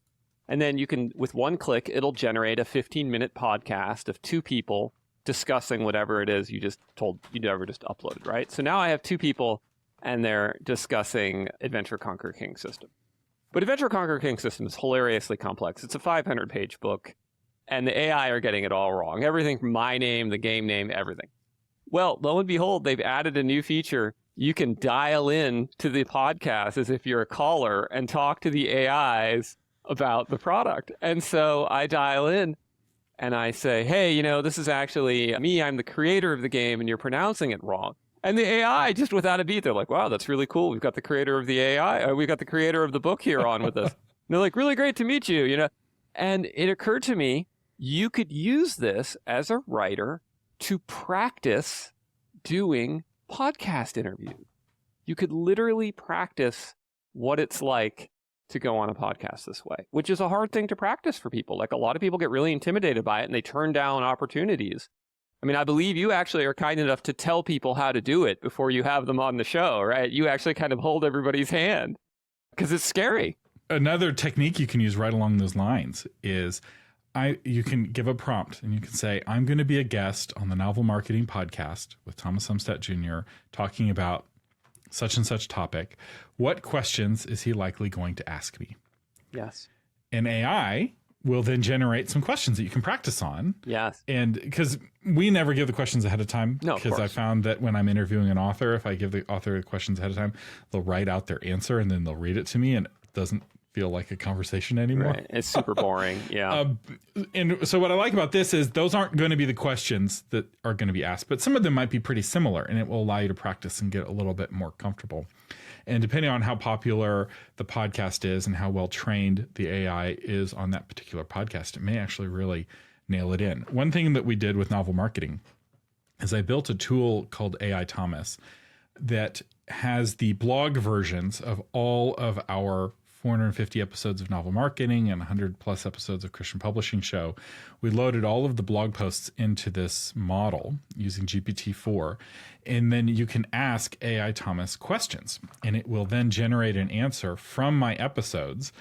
And then you can, with one click, it'll generate a 15-minute podcast of two people discussing whatever it is you just uploaded, right? So now I have two people and they're discussing Adventure Conquer King system. But Adventure Conquer King system is hilariously complex. It's a 500-page book, and the AI are getting it all wrong. Everything from my name, the game name, everything. Well, lo and behold, they've added a new feature. You can dial in to the podcast as if you're a caller and talk to the AIs about the product. And so I dial in and I say, hey, you know, this is actually me. I'm the creator of the game and you're pronouncing it wrong. And the AI, just without a beat, they're like, wow, that's really cool. We've got the creator of the AI. We've got the creator of the book here on with us. And they're like, really great to meet you, you know. And it occurred to me, you could use this as a writer to practice doing podcast interviews. You could literally practice what it's like to go on a podcast this way, which is a hard thing to practice for people. Like, a lot of people get really intimidated by it and they turn down opportunities. I mean, I believe you actually are kind enough to tell people how to do it before you have them on the show, right? You actually kind of hold everybody's hand because it's scary. Another technique you can use right along those lines is you can give a prompt and you can say, I'm going to be a guest on the Novel Marketing Podcast with Thomas Umstattd Jr. talking about such and such topic. What questions is he likely going to ask me? Yes. And AI will then generate some questions that you can practice on. Yes. And because we never give the questions ahead of time, No, because I found that when I'm interviewing an author, if I give the author the questions ahead of time, they'll write out their answer and then they'll read it to me, and it doesn't feel like a conversation anymore. Right. It's super boring. Yeah. And so what I like about this is those aren't going to be the questions that are going to be asked, but some of them might be pretty similar, and it will allow you to practice and get a little bit more comfortable. And depending on how popular the podcast is and how well trained the AI is on that particular podcast, it may actually really nail it in. One thing that we did with Novel Marketing is I built a tool called AI Thomas that has the blog versions of all of our 450 episodes of Novel Marketing and 100 plus episodes of Christian Publishing Show. We loaded all of the blog posts into this model using GPT-4, and then you can ask AI Thomas questions, and it will then generate an answer from my episodes,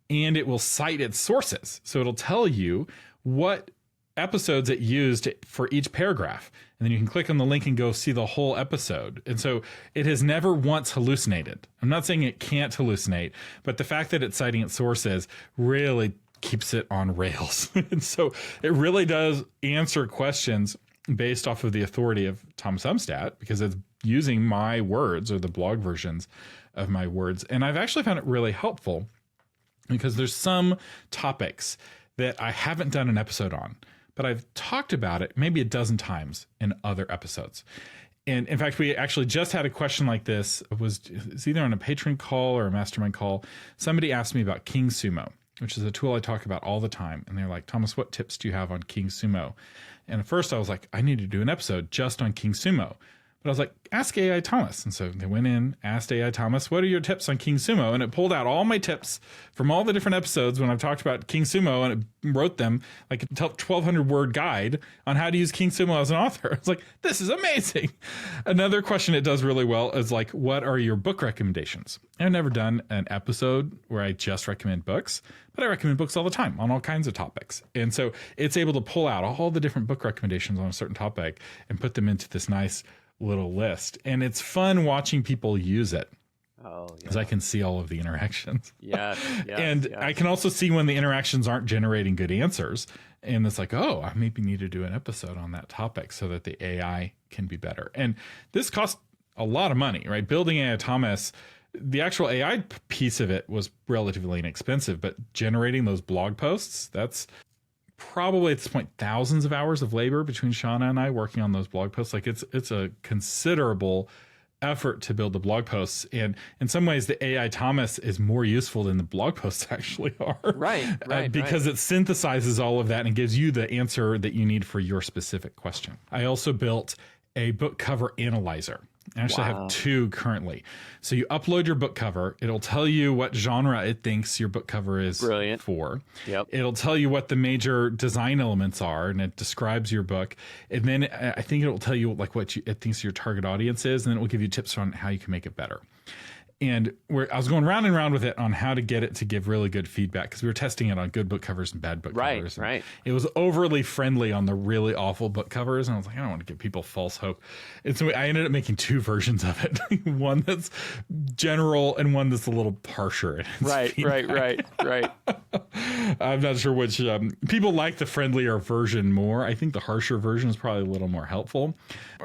and it will cite its sources. So it'll tell you what episodes it used for each paragraph. And then you can click on the link and go see the whole episode. And so it has never once hallucinated. I'm not saying it can't hallucinate, but the fact that it's citing its sources really keeps it on rails. And so it really does answer questions based off of the authority of Thomas Umstattd, because it's using my words or the blog versions of my words. And I've actually found it really helpful because there's some topics that I haven't done an episode on, but I've talked about it maybe a dozen times in other episodes. And in fact, we actually just had a question like this. It's either on a patron call or a mastermind call. Somebody asked me about King Sumo, which is a tool I talk about all the time. And they're like, Thomas, what tips do you have on King Sumo? And at first I was like, I need to do an episode just on King Sumo. But I was like, ask AI Thomas. And so they went in, asked AI Thomas, what are your tips on King Sumo? And it pulled out all my tips from all the different episodes when I've talked about King Sumo, and it wrote them like a 1,200 word guide on how to use King Sumo as an author. I was like, this is amazing. Another question it does really well is like, what are your book recommendations? I've never done an episode where I just recommend books, but I recommend books all the time on all kinds of topics. And so it's able to pull out all the different book recommendations on a certain topic and put them into this nice little list. And it's fun watching people use it. Oh, yeah. Because I can see all of the interactions. Yes, and I can also see when the interactions aren't generating good answers. And it's like, oh, I maybe need to do an episode on that topic so that the AI can be better. And this costs a lot of money, right? Building AI Thomas, the actual AI piece of it was relatively inexpensive, but generating those blog posts, that's probably at this point thousands of hours of labor between Shauna and I working on those blog posts. Like it's a considerable effort to build the blog posts, and in some ways the AI Thomas is more useful than the blog posts actually are. Right. Because it synthesizes all of that and gives you the answer that you need for your specific question. I also built a book cover analyzer. I actually have two currently. So you upload your book cover. It'll tell you what genre it thinks your book cover is for. Yep. It'll tell you what the major design elements are, and it describes your book. And then I think it'll tell you like what it thinks your target audience is, and then it will give you tips on how you can make it better. And I was going round and round with it on how to get it to give really good feedback, because we were testing it on good book covers and bad book covers. Right. It was overly friendly on the really awful book covers. And I was like, I don't want to give people false hope. And so I ended up making 2 versions of it. One that's general and one that's a little harsher. Right. I'm not sure which. People like the friendlier version more. I think the harsher version is probably a little more helpful.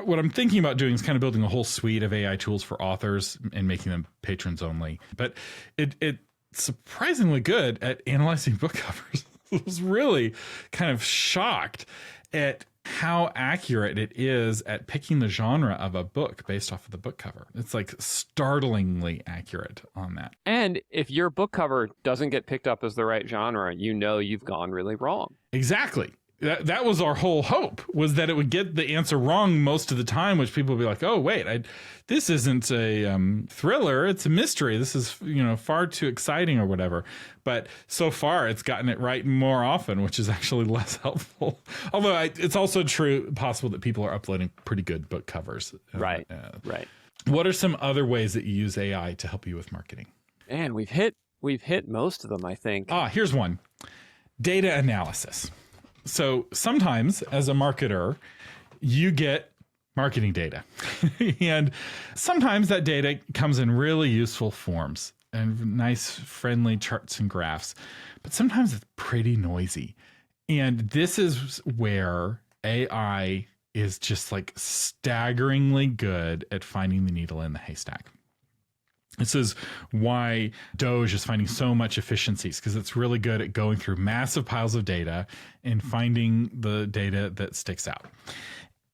What I'm thinking about doing is kind of building a whole suite of AI tools for authors and making them patrons only. But it's surprisingly good at analyzing book covers. I was really kind of shocked at how accurate it is at picking the genre of a book based off of the book cover. It's like startlingly accurate on that. And if your book cover doesn't get picked up as the right genre, you know you've gone really wrong. Exactly. That was our whole hope, was that it would get the answer wrong most of the time, which people would be like, oh, wait, this isn't a thriller. It's a mystery. This is, far too exciting or whatever. But so far, it's gotten it right more often, which is actually less helpful. Although it's also possible that people are uploading pretty good book covers. Right. What are some other ways that you use AI to help you with marketing? And we've hit most of them, I think. Here's one. Data analysis. So sometimes as a marketer, you get marketing data. And sometimes that data comes in really useful forms and nice, friendly charts and graphs. But sometimes it's pretty noisy. And this is where AI is just like staggeringly good at finding the needle in the haystack. This is why Doge is finding so much efficiencies, because it's really good at going through massive piles of data and finding the data that sticks out.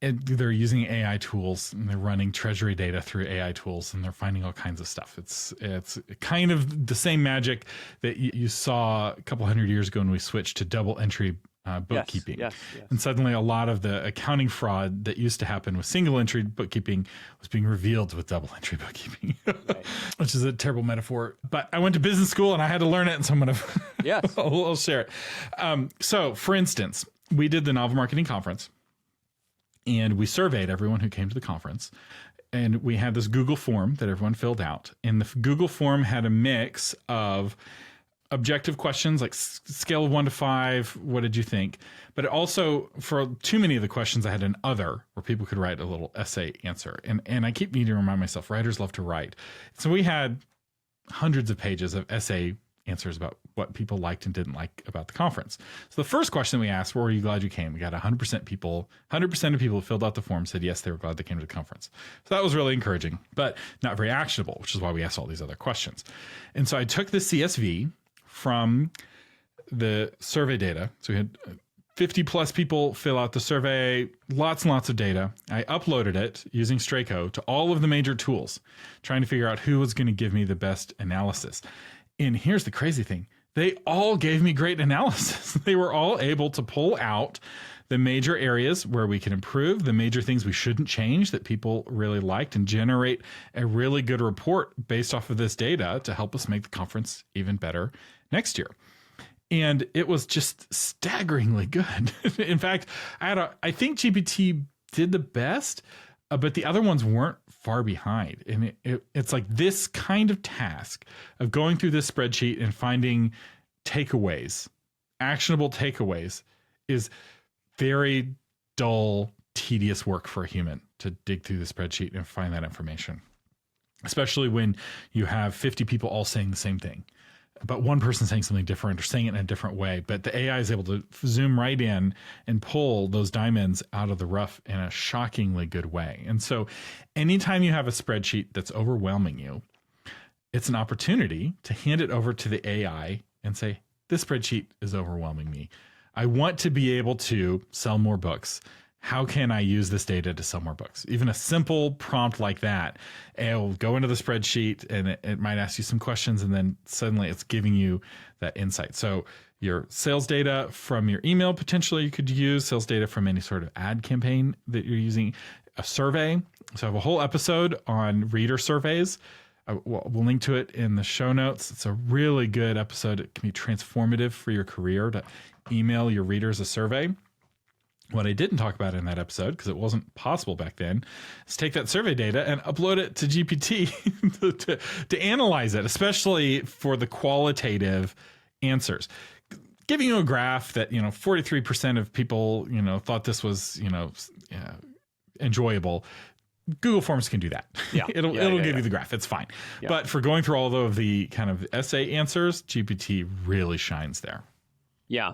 And they're using AI tools, and they're running treasury data through AI tools, and they're finding all kinds of stuff. It's kind of the same magic that you saw a couple hundred years ago when we switched to double entry bookkeeping. Yes. And suddenly a lot of the accounting fraud that used to happen with single entry bookkeeping was being revealed with double entry bookkeeping, right. Which is a terrible metaphor. But I went to business school and I had to learn it, and so I'm going to I'll share it. So for instance, we did the Novel Marketing Conference, and we surveyed everyone who came to the conference. And we had this Google form that everyone filled out. And the Google form had a mix of objective questions like scale of 1 to 5, what did you think? But it also, for too many of the questions, I had an other where people could write a little essay answer. And I keep needing to remind myself, writers love to write. So we had hundreds of pages of essay answers about what people liked and didn't like about the conference. So the first question we asked, were you glad you came? We got 100% of people who filled out the form said yes, they were glad they came to the conference. So that was really encouraging, but not very actionable, which is why we asked all these other questions. And so I took the CSV from the survey data. So we had 50 plus people fill out the survey, lots and lots of data. I uploaded it using Straco to all of the major tools, trying to figure out who was going to give me the best analysis. And here's the crazy thing. They all gave me great analysis. They were all able to pull out the major areas where we can improve, the major things we shouldn't change that people really liked, and generate a really good report based off of this data to help us make the conference even better next year. And it was just staggeringly good. In fact, I think GPT did the best, but the other ones weren't far behind. And it's like this kind of task of going through this spreadsheet and finding takeaways, actionable takeaways, is very dull, tedious work for a human to dig through the spreadsheet and find that information, especially when you have 50 people all saying the same thing, but one person saying something different or saying it in a different way. But the AI is able to zoom right in and pull those diamonds out of the rough in a shockingly good way. And so anytime you have a spreadsheet that's overwhelming you, it's an opportunity to hand it over to the AI and say, this spreadsheet is overwhelming me. I want to be able to sell more books. How can I use this data to sell more books? Even a simple prompt like that, it'll go into the spreadsheet and it might ask you some questions, and then suddenly it's giving you that insight. So your sales data from your email, potentially you could use sales data from any sort of ad campaign that you're using, a survey. So I have a whole episode on reader surveys. We'll link to it in the show notes. It's a really good episode. It can be transformative for your career to email your readers a survey. What I didn't talk about in that episode, because it wasn't possible back then, is take that survey data and upload it to GPT to analyze it, especially for the qualitative answers. Giving you a graph that, 43% of people, thought this was, enjoyable. Google Forms can do that. Yeah. It'll give you the graph. It's fine. Yeah. But for going through all of the kind of essay answers, GPT really shines there. Yeah.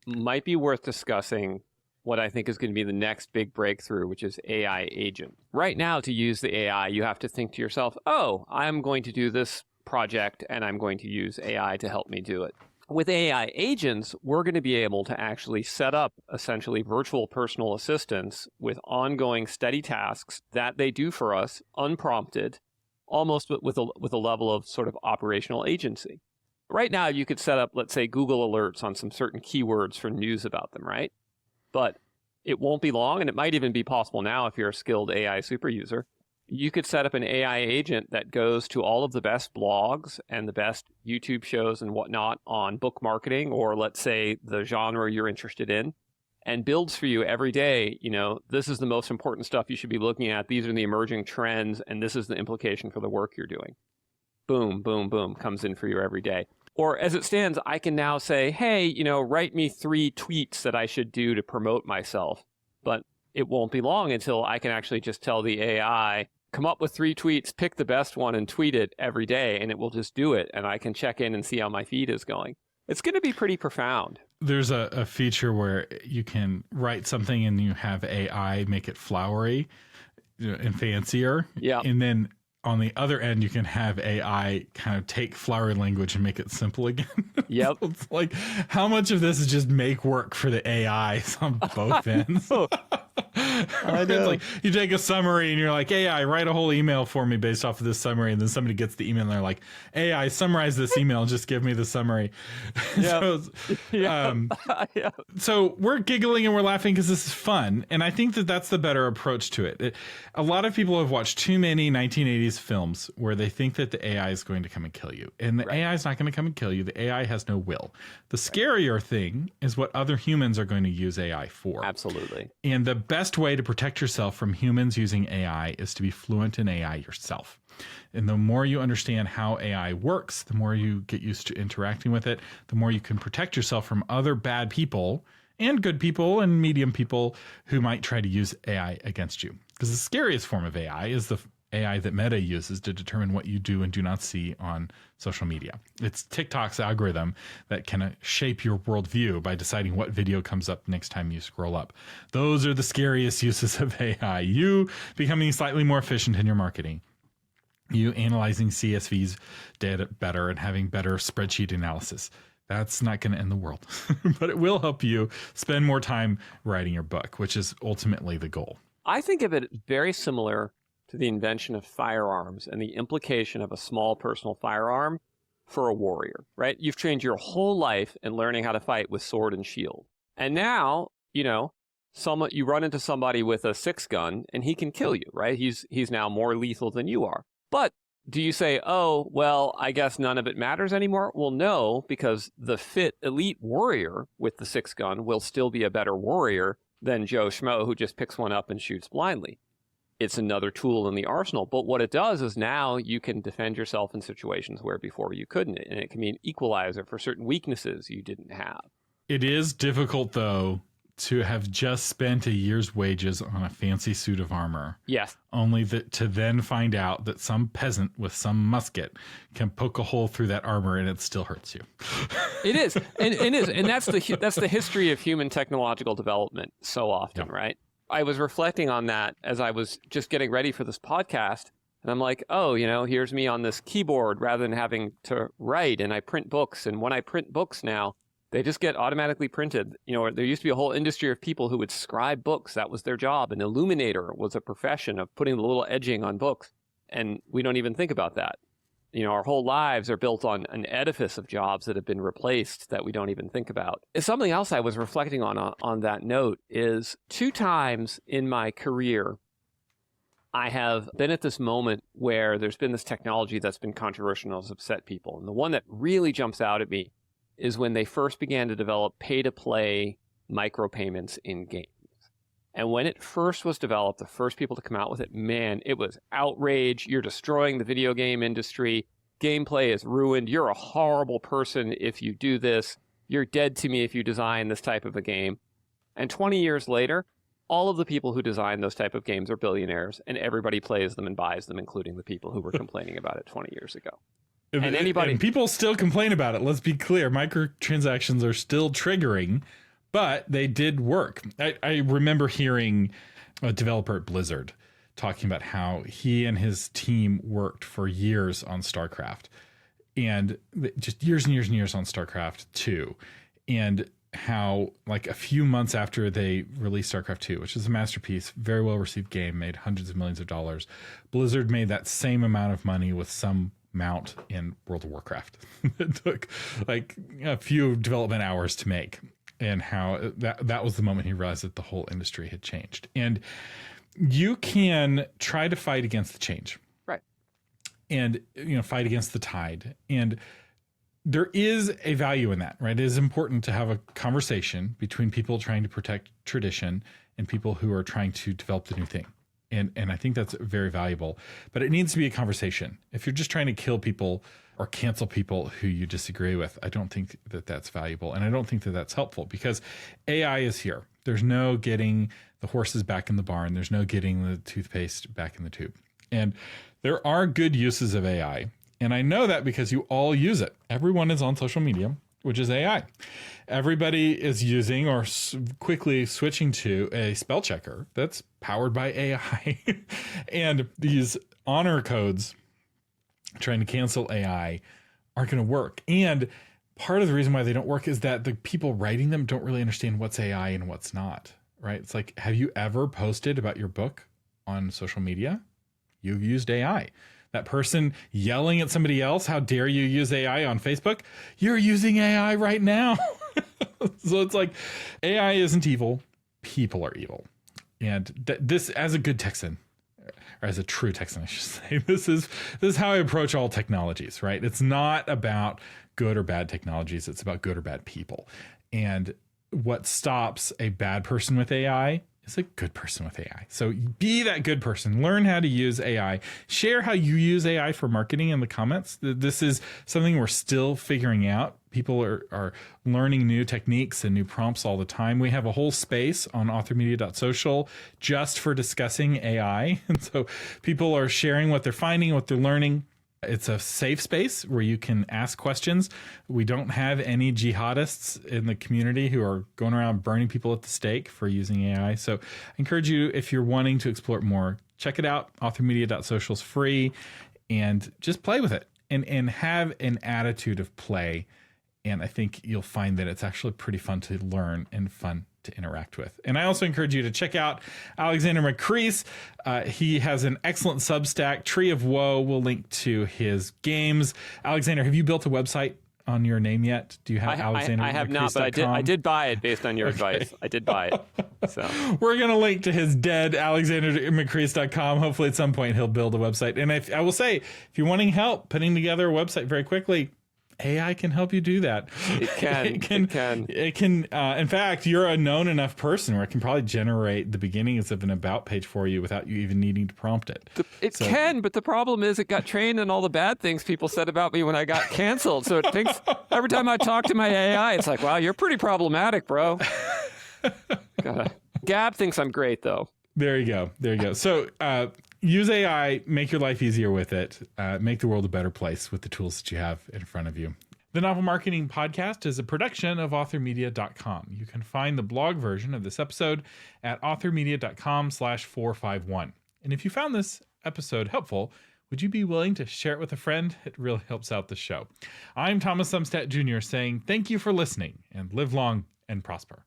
Might be worth discussing what I think is going to be the next big breakthrough, which is AI agent. Right now, to use the AI, you have to think to yourself, oh, I'm going to do this project and I'm going to use AI to help me do it. With AI agents, we're going to be able to actually set up essentially virtual personal assistants with ongoing steady tasks that they do for us unprompted, almost with a level of sort of operational agency. Right now, you could set up, let's say, Google alerts on some certain keywords for news about them, right? But it won't be long, and it might even be possible now if you're a skilled AI super user. You could set up an AI agent that goes to all of the best blogs and the best YouTube shows and whatnot on book marketing, or let's say the genre you're interested in, and builds for you every day, this is the most important stuff you should be looking at. These are the emerging trends, and this is the implication for the work you're doing. Boom, boom, boom, comes in for you every day. Or as it stands, I can now say, hey, write me 3 tweets that I should do to promote myself. But it won't be long until I can actually just tell the AI, come up with 3 tweets, pick the best one and tweet it every day, and it will just do it. And I can check in and see how my feed is going. It's going to be pretty profound. There's a feature where you can write something and you have AI make it flowery and fancier. Yeah. And then on the other end, you can have AI kind of take flowery language and make it simple again. Yep. So it's like, how much of this is just make work for the AIs on both ends? I know. It's like you take a summary and you're like, AI, write a whole email for me based off of this summary. And then somebody gets the email and they're like, AI, summarize this email. Just give me the summary. Yep. So we're giggling and we're laughing because this is fun. And I think that that's the better approach to it. A lot of people have watched too many 1980s films where they think that the AI is going to come and kill you. And the AI is not going to come and kill you. The AI has no will. The scarier thing is what other humans are going to use AI for. Absolutely. And the best way to protect yourself from humans using AI is to be fluent in AI yourself. And the more you understand how AI works, the more you get used to interacting with it, the more you can protect yourself from other bad people and good people and medium people who might try to use AI against you. Because the scariest form of AI is the AI that Meta uses to determine what you do and do not see on social media. It's TikTok's algorithm that can shape your worldview by deciding what video comes up next time you scroll up. Those are the scariest uses of AI. You becoming slightly more efficient in your marketing. You analyzing CSV's data better and having better spreadsheet analysis. That's not going to end the world, but it will help you spend more time writing your book, which is ultimately the goal. I think of it very similar to the invention of firearms and the implication of a small personal firearm for a warrior, right? You've trained your whole life in learning how to fight with sword and shield. And now, you run into somebody with a 6-gun and he can kill you, right? He's now more lethal than you are. But do you say, oh, well, I guess none of it matters anymore? Well, no, because the fit elite warrior with the 6-gun will still be a better warrior than Joe Schmo who just picks one up and shoots blindly. It's another tool in the arsenal. But what it does is now you can defend yourself in situations where before you couldn't. And it can be an equalizer for certain weaknesses you didn't have. It is difficult, though, to have just spent a year's wages on a fancy suit of armor. Yes. Only to then find out that some peasant with some musket can poke a hole through that armor and it still hurts you. It is. And that's the history of human technological development so often, right? I was reflecting on that as I was just getting ready for this podcast. And I'm like, oh, here's me on this keyboard rather than having to write. And I print books. And when I print books now, they just get automatically printed. There used to be a whole industry of people who would scribe books. That was their job. An illuminator was a profession of putting the little edging on books. And we don't even think about that. Our whole lives are built on an edifice of jobs that have been replaced that we don't even think about. Something else I was reflecting on that note is 2 times in my career, I have been at this moment where there's been this technology that's been controversial and has upset people. And the one that really jumps out at me is when they first began to develop pay-to-play micropayments in games. And when it first was developed, the first people to come out with it, man, it was outrage. You're destroying the video game industry. Gameplay is ruined. You're a horrible person if you do this. You're dead to me if you design this type of a game. And 20 years later, all of the people who design those type of games are billionaires, and everybody plays them and buys them, including the people who were complaining about it 20 years ago. And people still complain about it. Let's be clear. Microtransactions are still triggering, but they did work. I remember hearing a developer at Blizzard talking about how he and his team worked for years on StarCraft, and just years and years and years on StarCraft 2. And how, like, a few months after they released StarCraft 2, which is a masterpiece, very well received game, made hundreds of millions of dollars, Blizzard made that same amount of money with some mount in World of Warcraft. It took like a few development hours to make, and how that was the moment he realized that the whole industry had changed. And you can try to fight against the change, right? And fight against the tide. And there is a value in that, right? It is important to have a conversation between people trying to protect tradition and people who are trying to develop the new thing. And I think that's very valuable, but it needs to be a conversation. If you're just trying to kill people or cancel people who you disagree with, I don't think that that's valuable. And I don't think that that's helpful, because AI is here. There's no getting the horses back in the barn. There's no getting the toothpaste back in the tube. And there are good uses of AI. And I know that because you all use it. Everyone is on social media, which is AI. Everybody is using or quickly switching to a spell checker that's powered by AI. And these honor codes trying to cancel AI aren't going to work. And part of the reason why they don't work is that the people writing them don't really understand what's AI and what's not, right? It's like, have you ever posted about your book on social media? You've used AI. That person yelling at somebody else, how dare you use AI on Facebook? You're using AI right now. So it's like, AI isn't evil. People are evil. And this, as a good Texan, or as a true Texan, I should say, this is how I approach all technologies, right? It's not about good or bad technologies. It's about good or bad people. And what stops a bad person with AI is a good person with AI. So be that good person. Learn how to use AI. Share how you use AI for marketing in the comments. This is something we're still figuring out. People are learning new techniques and new prompts all the time. We have a whole space on authormedia.social just for discussing AI. And so people are sharing what they're finding, what they're learning. It's a safe space where you can ask questions. We don't have any jihadists in the community who are going around burning people at the stake for using AI. So I encourage you, if you're wanting to explore it more, check it out. Authormedia.social is free, and just play with it and have an attitude of play. And I think you'll find that it's actually pretty fun to learn and fun to interact with. And I also encourage you to check out Alexander Macris. He has an excellent Substack, Tree of Woe. We'll link to his games. Alexander, have you built a website on your name yet? Do you have Alexander? I have not, but I did buy it based on your advice. I did buy it. So we're going to link to his dead alexandermacris.com. Hopefully at some point he'll build a website. And I will say, if you're wanting help putting together a website very quickly, AI can help you do that. It can. It can. In fact, you're a known enough person where it can probably generate the beginnings of an about page for you without you even needing to prompt it. It can, but the problem is it got trained on all the bad things people said about me when I got canceled. So it thinks every time I talk to my AI, it's like, wow, you're pretty problematic, bro. Gab thinks I'm great, though. There you go. So use AI, make your life easier with it, make the world a better place with the tools that you have in front of you. The Novel Marketing Podcast is a production of authormedia.com. You can find the blog version of this episode at authormedia.com/451. And if you found this episode helpful, would you be willing to share it with a friend? It really helps out the show. I'm Thomas Umstattd Jr. saying thank you for listening, and live long and prosper.